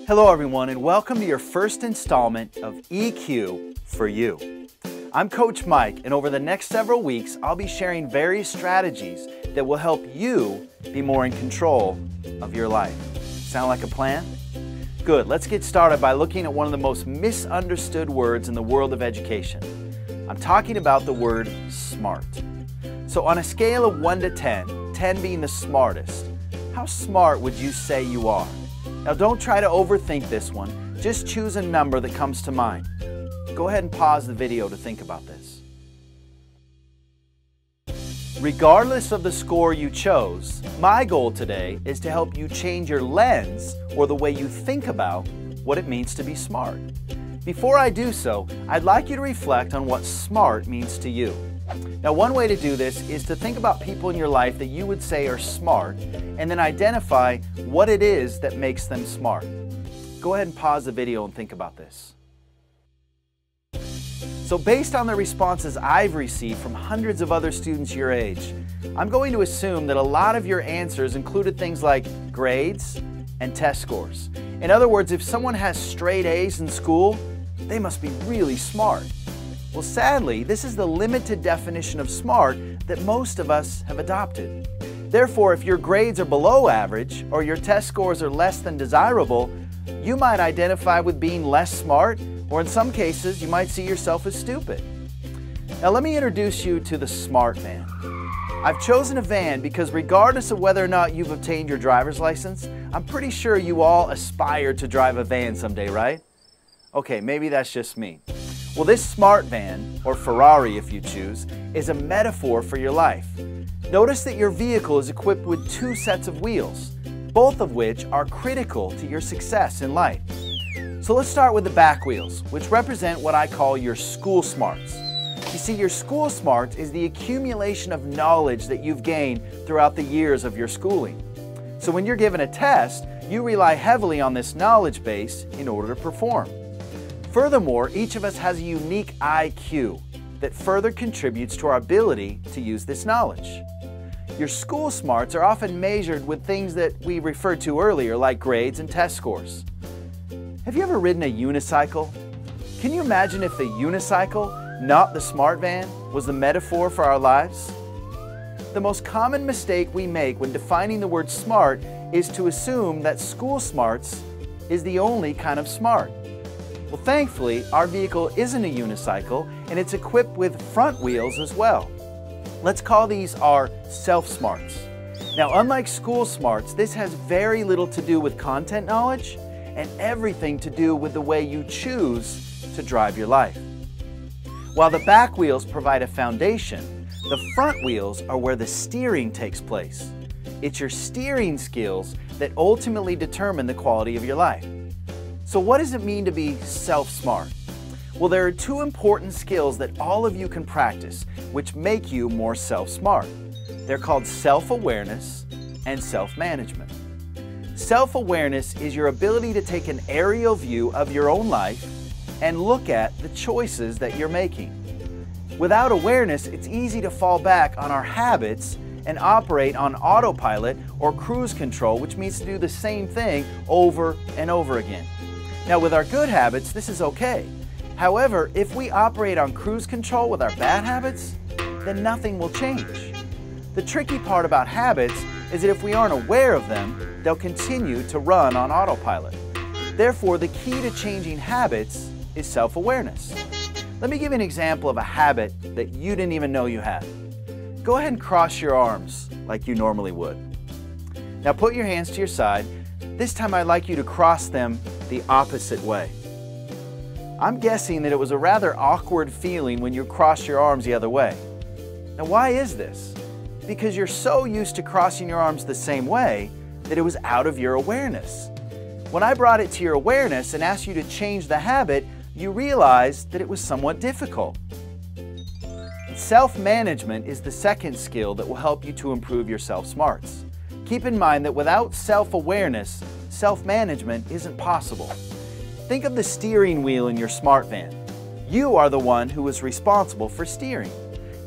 Hello everyone, and welcome to your first installment of EQ for You. I'm Coach Mike, and over the next several weeks, I'll be sharing various strategies that will help you be more in control of your life. Sound like a plan? Good, let's get started by looking at one of the most misunderstood words in the world of education. I'm talking about the word smart. So on a scale of 1 to 10, 10 being the smartest, how smart would you say you are? Now don't try to overthink this one, just choose a number that comes to mind. Go ahead and pause the video to think about this. Regardless of the score you chose, my goal today is to help you change your lens or the way you think about what it means to be smart. Before I do so, I'd like you to reflect on what smart means to you. Now, one way to do this is to think about people in your life that you would say are smart and then identify what it is that makes them smart. Go ahead and pause the video and think about this. So based on the responses I've received from hundreds of other students your age, I'm going to assume that a lot of your answers included things like grades and test scores. In other words, if someone has straight A's in school, they must be really smart. Well, sadly, this is the limited definition of smart that most of us have adopted. Therefore, if your grades are below average or your test scores are less than desirable, you might identify with being less smart, or in some cases, you might see yourself as stupid. Now, let me introduce you to the smart van. I've chosen a van because regardless of whether or not you've obtained your driver's license, I'm pretty sure you all aspire to drive a van someday, right? Okay, maybe that's just me. Well, this smart van, or Ferrari if you choose, is a metaphor for your life. Notice that your vehicle is equipped with 2 sets of wheels, both of which are critical to your success in life. So let's start with the back wheels, which represent what I call your school smarts. You see, your school smarts is the accumulation of knowledge that you've gained throughout the years of your schooling. So when you're given a test, you rely heavily on this knowledge base in order to perform. Furthermore, each of us has a unique IQ that further contributes to our ability to use this knowledge. Your school smarts are often measured with things that we referred to earlier, like grades and test scores. Have you ever ridden a unicycle? Can you imagine if the unicycle, not the smart van, was the metaphor for our lives? The most common mistake we make when defining the word smart is to assume that school smarts is the only kind of smart. Well, thankfully, our vehicle isn't a unicycle, and it's equipped with front wheels as well. Let's call these our self-smarts. Now, unlike school smarts, this has very little to do with content knowledge and everything to do with the way you choose to drive your life. While the back wheels provide a foundation, the front wheels are where the steering takes place. It's your steering skills that ultimately determine the quality of your life. So what does it mean to be self-smart? Well, there are 2 important skills that all of you can practice, which make you more self-smart. They're called self-awareness and self-management. Self-awareness is your ability to take an aerial view of your own life and look at the choices that you're making. Without awareness, it's easy to fall back on our habits and operate on autopilot or cruise control, which means to do the same thing over and over again. Now, with our good habits, this is okay. However, if we operate on cruise control with our bad habits, then nothing will change. The tricky part about habits is that if we aren't aware of them, they'll continue to run on autopilot. Therefore, the key to changing habits is self-awareness. Let me give you an example of a habit that you didn't even know you had. Go ahead and cross your arms like you normally would. Now put your hands to your side. This time I'd like you to cross them the opposite way. I'm guessing that it was a rather awkward feeling when you crossed your arms the other way. Now, why is this? Because you're so used to crossing your arms the same way that it was out of your awareness. When I brought it to your awareness and asked you to change the habit, you realized that it was somewhat difficult. Self-management is the second skill that will help you to improve your self-smarts. Keep in mind that without self-awareness, self-management isn't possible. Think of the steering wheel in your smart van. You are the one who is responsible for steering.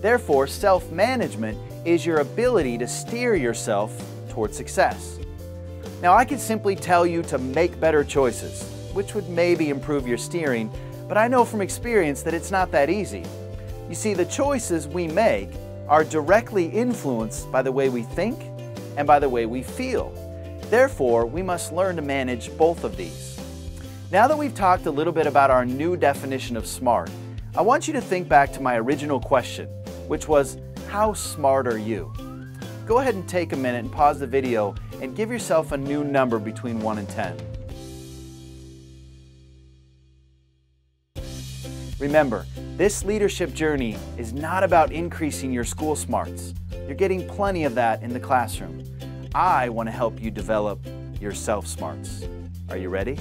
Therefore, self-management is your ability to steer yourself toward success. Now, I could simply tell you to make better choices, which would maybe improve your steering, but I know from experience that it's not that easy. You see, the choices we make are directly influenced by the way we think and by the way we feel. Therefore, we must learn to manage both of these. Now that we've talked a little bit about our new definition of smart, I want you to think back to my original question, which was, how smart are you? Go ahead and take a minute and pause the video and give yourself a new number between 1 and 10. Remember, this leadership journey is not about increasing your school smarts. You're getting plenty of that in the classroom. I want to help you develop your self-smarts. Are you ready?